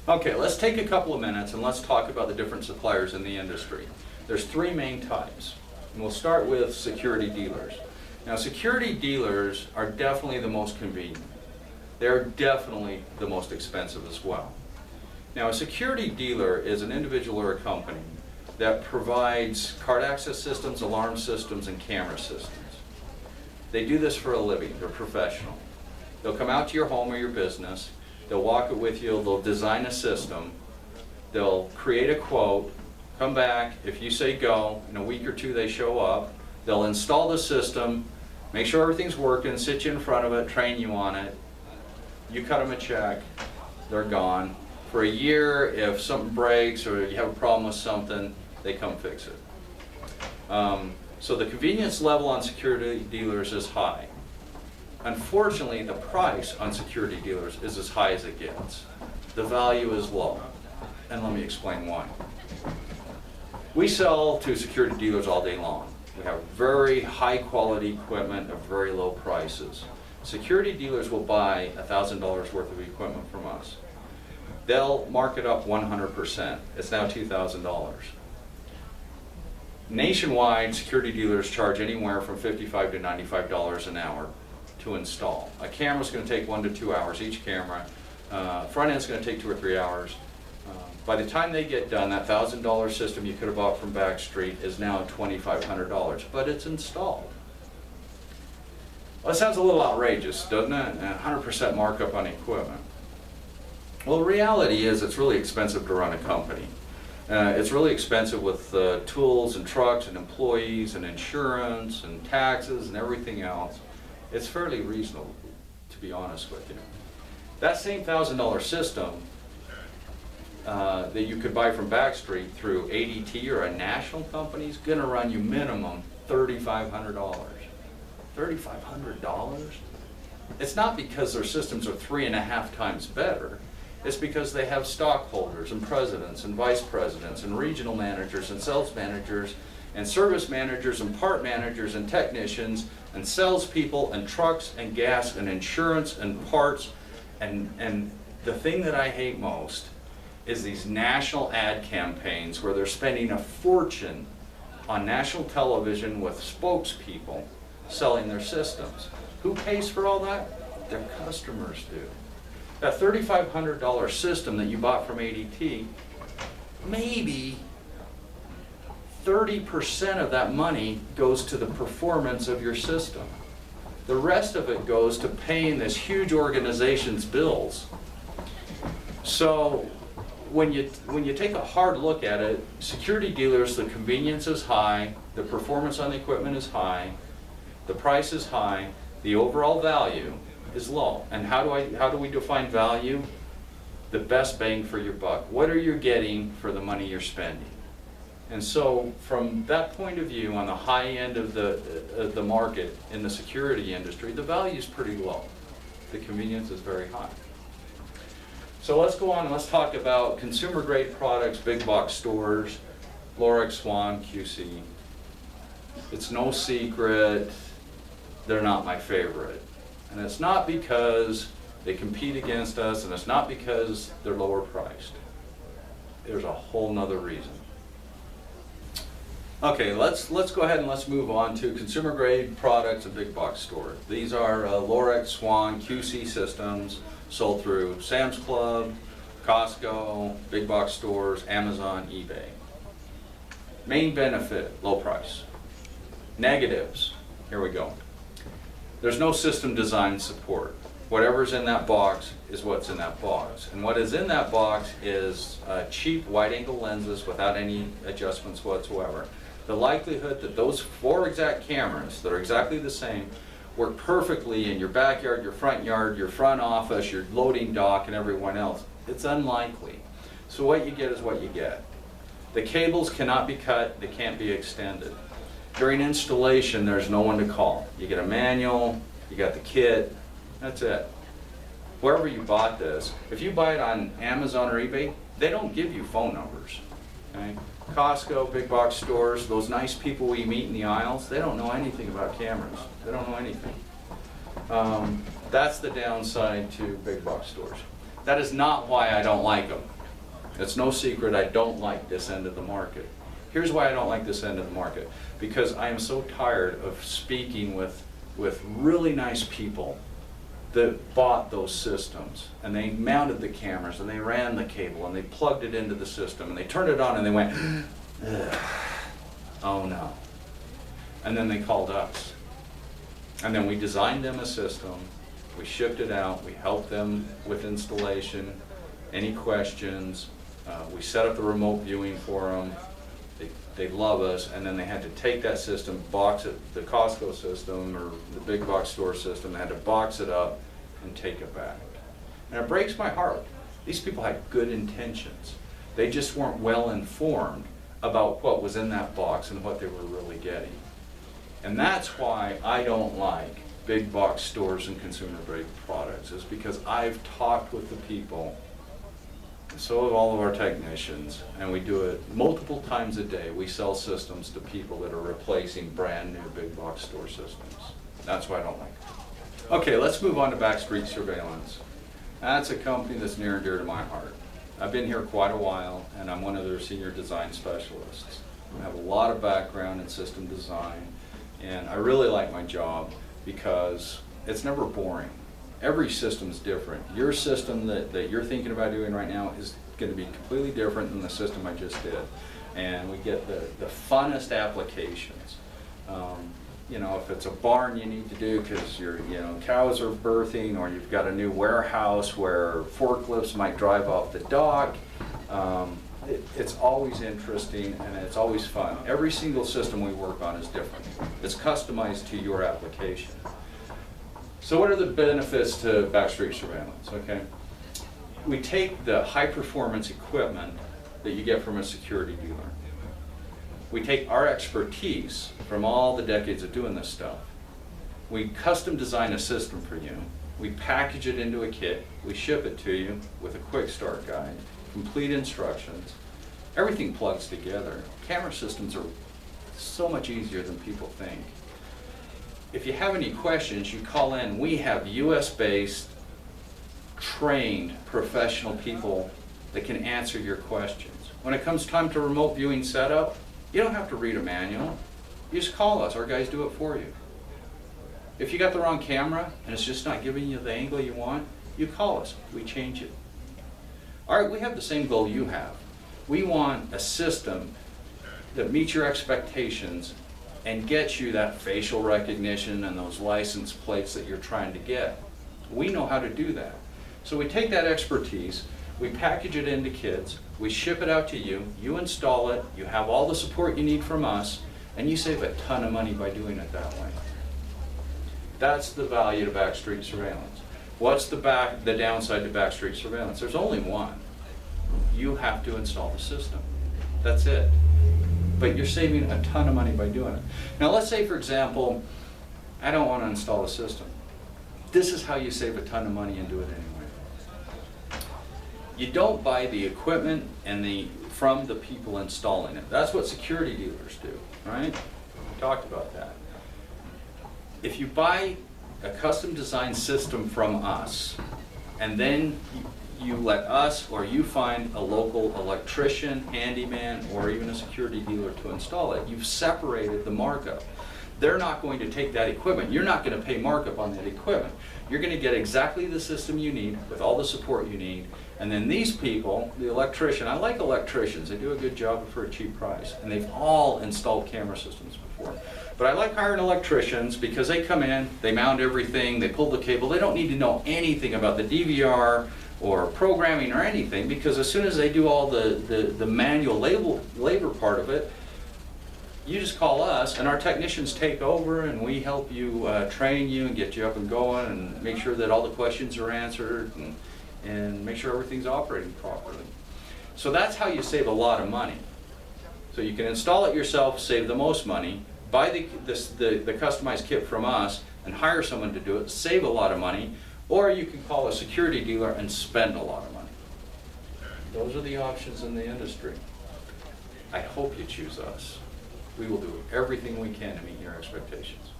Okay, let's take a couple of minutes and let's talk about the different suppliers in the industry. There's three main types, and we'll start with security dealers. Now, security dealers are definitely the most convenient. They're definitely the most expensive as well. Now, a security dealer is an individual or a company that provides card access systems, alarm systems, and camera systems. They do this for a living. They're professional. They'll come out to your home or your business. They'll walk it with you. They'll design a system. They'll create a quote, come back. If you say go, in a week or two they show up. They'll install the system, make sure everything's working, sit you in front of it, train you on it. You cut them a check. They're gone. For a year, if something breaks or you have a problem with something, they come fix it. So the convenience level on security dealers is high. Unfortunately, the price on security dealers is as high as it gets. The value is low, and let me explain why. We sell to security dealers all day long. We have very high quality equipment at very low prices. Security dealers will buy $1,000 worth of equipment from us. They'll mark it up 100%. It's now $2,000. Nationwide, security dealers charge anywhere from $55 to $95 an hour to install. A camera's going to take 1 to 2 hours, each camera. Front end's going to take 2 or 3 hours. By the time they get done, that $1,000 system you could have bought from Backstreet is now $2,500, but it's installed. Well, that sounds a little outrageous, doesn't it? 100% markup on equipment. Well, the reality is it's really expensive to run a company. It's really expensive with tools and trucks and employees and insurance and taxes and everything else. It's fairly reasonable, to be honest with you. That same $1,000 system that you could buy from Backstreet through ADT or a national company is going to run you minimum $3,500. $3,500? It's not because their systems are 3.5 times better. It's because they have stockholders and presidents and vice presidents and regional managers and sales managers and service managers and part managers and technicians and salespeople and trucks and gas and insurance and parts. And the thing that I hate most is these national ad campaigns where they're spending a fortune on national television with spokespeople selling their systems. Who pays for all that? Their customers do. That $3,500 system that you bought from ADT, maybe 30% of that money goes to the performance of your system. The rest of it goes to paying this huge organization's bills. So when you take a hard look at it, security dealers, the convenience is high, the performance on the equipment is high, the price is high, the overall value is low. And how do we define value? The best bang for your buck. What are you getting for the money you're spending? And so from that point of view, on the high end of the market in the security industry, the value is pretty low. The convenience is very high. So let's go on and let's talk about consumer grade products, big box stores, Lorex, Swan, QC. It's no secret they're not my favorite. And it's not because they compete against us, and it's not because they're lower priced. There's a whole nother reason. Okay, let's go ahead and let's move on to consumer grade products and big box stores. These are Lorex, Swan, QC systems sold through Sam's Club, Costco, big box stores, Amazon, eBay. Main benefit, low price. Negatives, here we go. There's no system design support. Whatever's in that box is what's in that box. And what is in that box is cheap wide-angle lenses without any adjustments whatsoever. The likelihood that those 4 exact cameras that are exactly the same work perfectly in your backyard, your front yard, your front office, your loading dock, and everyone else, it's unlikely. So what you get is what you get. The cables cannot be cut, they can't be extended. During installation, there's no one to call. You get a manual, you got the kit, that's it. Wherever you bought this, if you buy it on Amazon or eBay, they don't give you phone numbers. Okay? Costco, big box stores, those nice people we meet in the aisles, they don't know anything about cameras. They don't know anything. That's the downside to big box stores. That is not why I don't like them. It's no secret I don't like this end of the market. Here's why I don't like this end of the market. Because I am so tired of speaking with really nice people that bought those systems, and they mounted the cameras, and they ran the cable, and they plugged it into the system, and they turned it on, and they went, ugh, oh no. And then they called us. And then we designed them a system, we shipped it out, we helped them with installation, any questions, we set up the remote viewing for them, they love us, and then they had to take that system, box it, the Costco system or the big box store system, they had to box it up and take it back. And it breaks my heart. These people had good intentions. They just weren't well informed about what was in that box and what they were really getting. And that's why I don't like big box stores and consumer grade products, is because I've talked with the people, and so have all of our technicians, and we do it multiple times a day. We sell systems to people that are replacing brand new big box store systems. That's why I don't like it. Okay, let's move on to Backstreet Surveillance. That's a company that's near and dear to my heart. I've been here quite a while, and I'm one of their senior design specialists. I have a lot of background in system design, and I really like my job because it's never boring. Every system's different. Your system that you're thinking about doing right now is going to be completely different than the system I just did. And we get the funnest applications. You know, if it's a barn you need to do because your cows are birthing, or you've got a new warehouse where forklifts might drive off the dock, it's always interesting and it's always fun. Every single system we work on is different. It's customized to your application. So what are the benefits to Backstreet Surveillance? Okay, we take the high performance equipment that you get from a security dealer. We take our expertise from all the decades of doing this stuff. We custom design a system for you. We package it into a kit. We ship it to you with a quick start guide, complete instructions. Everything plugs together. Camera systems are so much easier than people think. If you have any questions, you call in. We have US-based, trained, professional people that can answer your questions. When it comes time to remote viewing setup, you don't have to read a manual. You just call us. Our guys do it for you. If you got the wrong camera and it's just not giving you the angle you want, you call us. We change it. All right, we have the same goal you have. We want a system that meets your expectations and gets you that facial recognition and those license plates that you're trying to get. We know how to do that. So we take that expertise, we package it into kits, we ship it out to you, you install it, you have all the support you need from us, and you save a ton of money by doing it that way. That's the value to Backstreet Surveillance. What's the downside to Backstreet Surveillance? There's only one. You have to install the system. That's it. But you're saving a ton of money by doing it. Now let's say, for example, I don't want to install a system. This is how you save a ton of money and do it anyway. You don't buy the equipment and from the people installing it. That's what security dealers do, right? We talked about that. If you buy a custom designed system from us, and then you let us or you find a local electrician, handyman, or even a security dealer to install it, you've separated the markup. They're not going to take that equipment. You're not going to pay markup on that equipment. You're going to get exactly the system you need with all the support you need. And then these people, the electrician, I like electricians. They do a good job for a cheap price. And they've all installed camera systems before. But I like hiring electricians because they come in, they mount everything, they pull the cable. They don't need to know anything about the DVR or programming or anything, because as soon as they do all the manual labor part of it, you just call us and our technicians take over and we help you train you and get you up and going and make sure that all the questions are answered and make sure everything's operating properly. So that's how you save a lot of money. So you can install it yourself, save the most money, buy the customized kit from us and hire someone to do it, save a lot of money, or you can call a security dealer and spend a lot of money. Those are the options in the industry. I hope you choose us. We will do everything we can to meet your expectations.